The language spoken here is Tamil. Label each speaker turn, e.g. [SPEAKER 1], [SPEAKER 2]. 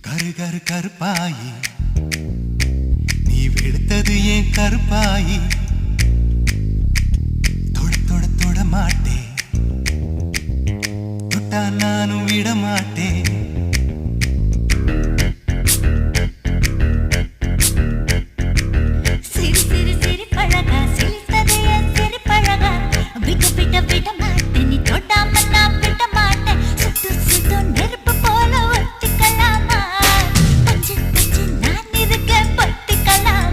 [SPEAKER 1] கரு கரு கருப்பாயி நீ வெளுத்தது ஏன் கருப்பாயி தொட தொட தொட மாட்டேன் தொட்டா நானும் விட மாட்டேன்